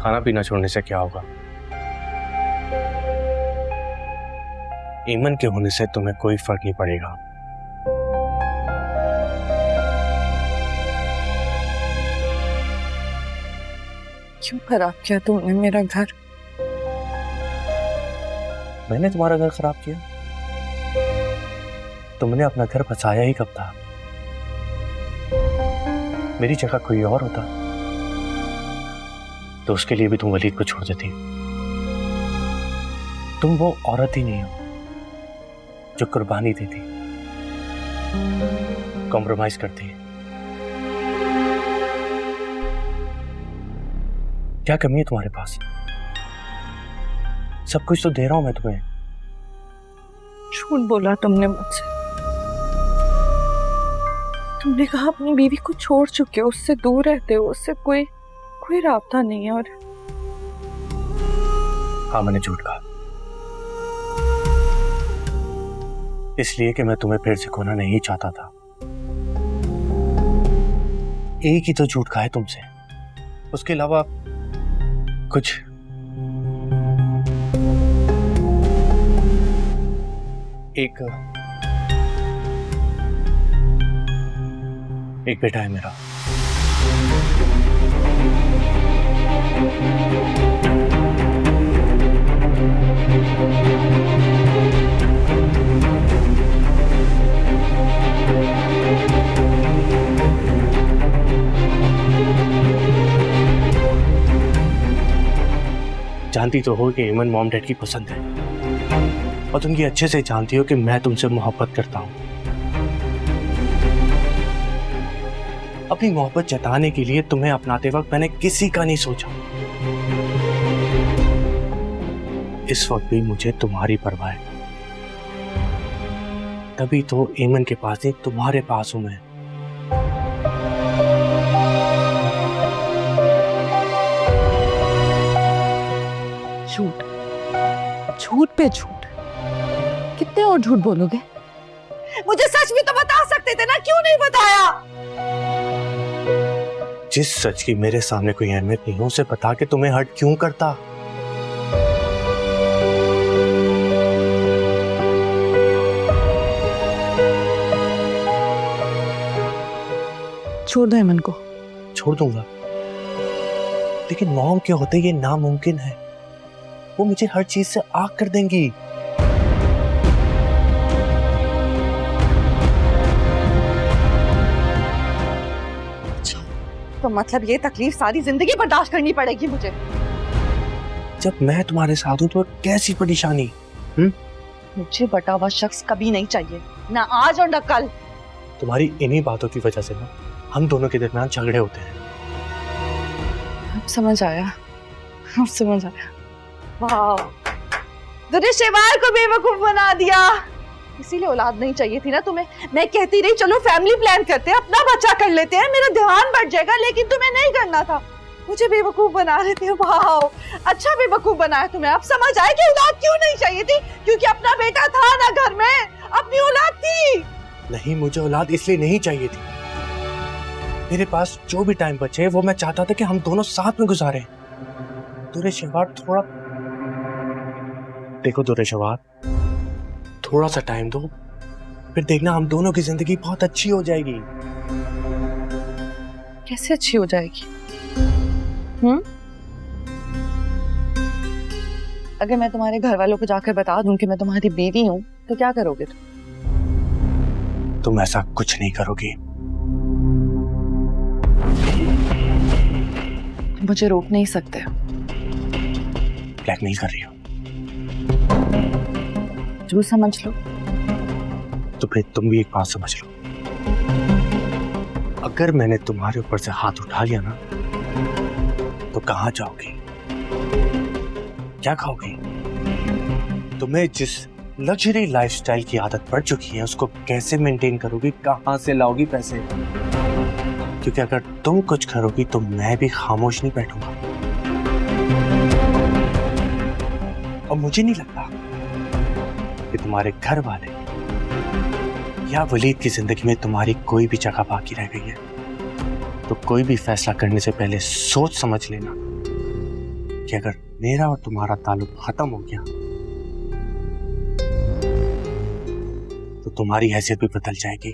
खाना पीना छोड़ने से क्या होगा? ईमन के होने से तुम्हें कोई फर्क नहीं पड़ेगा। क्यों खराब किया तुमने मेरा घर? मैंने तुम्हारा घर खराब किया? तुमने अपना घर बसाया ही कब था? मेरी जगह कोई और होता तो उसके लिए भी तुम वलीद को छोड़ देती। तुम वो औरत ही नहीं हो जो कुर्बानी देती, कॉम्प्रोमाइज करती है। क्या कमी है तुम्हारे पास? सब कुछ तो दे रहा हूं मैं तुम्हें। झूठ बोला तुमने मुझसे। तुमने कहा अपनी बीवी को छोड़ चुके हो, उससे दूर रहते हो, उससे कोई राब्ता नहीं है। और हाँ, मैंने झूठ कहा, इसलिए कि मैं तुम्हें फिर से खोना नहीं चाहता था। एक ही तो झूठ कहा है तुमसे, उसके अलावा कुछ। एक बेटा है मेरा। जानती तो हो कि ईमन मॉम डैड की पसंद है, और तुम ये अच्छे से जानती हो कि मैं तुमसे मोहब्बत करता हूं। अपनी मोहब्बत जताने के लिए तुम्हें अपनाते वक्त मैंने किसी का नहीं सोचा। इस वक्त भी मुझे तुम्हारी परवाह है, तभी तो ईमन के पास नहीं तुम्हारे पास हूं मैं। झूठ पे झूठ, कितने और झूठ बोलोगे? मुझे सच भी तो बता सकते थे ना, क्यों नहीं बताया? जिस सच की मेरे सामने कोई अहमियत नहीं हो, उसे बता के तुम्हें हर्ट क्यों करता? छोड़ दो ईमन को। छोड़ दूंगा, लेकिन मॉम के होते ये नामुमकिन है। वो मुझे हर चीज से आग कर देंगी। तो मतलब ये तकलीफ सारी जिंदगी बर्दाश्त करनी पड़ेगी मुझे? जब मैं तुम्हारे साथ हूं तो कैसी परेशानी? मुझे बटा हुआ शख्स कभी नहीं चाहिए, ना आज और ना कल। तुम्हारी इन्हीं बातों की वजह से ना हम दोनों के दरमियान झगड़े होते हैं। अब समझ आया, अब समझ आया। वाह, तूने शेवाल को बेवकूफ बना दिया। इसीलिए औलाद नहीं चाहिए थी ना तुम्हें। मैं कहती रही चलो फैमिली प्लान करते हैं, अपना बच्चा कर लेते हैं, मेरा ध्यान बढ़ जाएगा, लेकिन तुम्हें नहीं करना था। मुझे बेवकूफ बना रहे थे। वाह, अच्छा बेवकूफ बनाया तुम्हें। अब समझ आया कि औलाद क्यों नहीं चाहिए थी, क्योंकि अपना बेटा था ना घर में, अपनी औलाद थी। नहीं, मुझे औलाद इसलिए नहीं चाहिए थी। मेरे पास जो भी टाइम बचे वो मैं चाहता था कि हम दोनों साथ में गुजारें। दुरेशवार, थोड़ा देखो दुरेशवार, थोड़ा सा टाइम दो, फिर देखना हम दोनों की जिंदगी बहुत अच्छी हो जाएगी। कैसे अच्छी हो जाएगी? अगर मैं तुम्हारे घर वालों को जाकर बता दूं कि मैं तुम्हारी बीवी हूं, तो क्या करोगे तुम? ऐसा कुछ नहीं करोगी। मुझे रोक नहीं सकते। ब्लैकमेल कर रही हो? जो समझ लो। तो फिर तुम भी एक बात समझ लो, अगर मैंने तुम्हारे ऊपर से हाथ उठा लिया ना, तो कहां जाओगी, क्या खाओगी? तुम्हें जिस लग्जरी लाइफस्टाइल की आदत पड़ चुकी है उसको कैसे मेंटेन करोगी, कहां से लाओगी पैसे? क्योंकि अगर तुम कुछ करोगी तो मैं भी खामोश नहीं बैठूंगा। और मुझे नहीं लगता कि तुम्हारे घर वाले या वलीद की जिंदगी में तुम्हारी कोई भी जगह बाकी रह गई है। तो कोई भी फैसला करने से पहले सोच समझ लेना कि अगर मेरा और तुम्हारा ताल्लुक खत्म हो गया तो तुम्हारी हैसियत भी बदल जाएगी।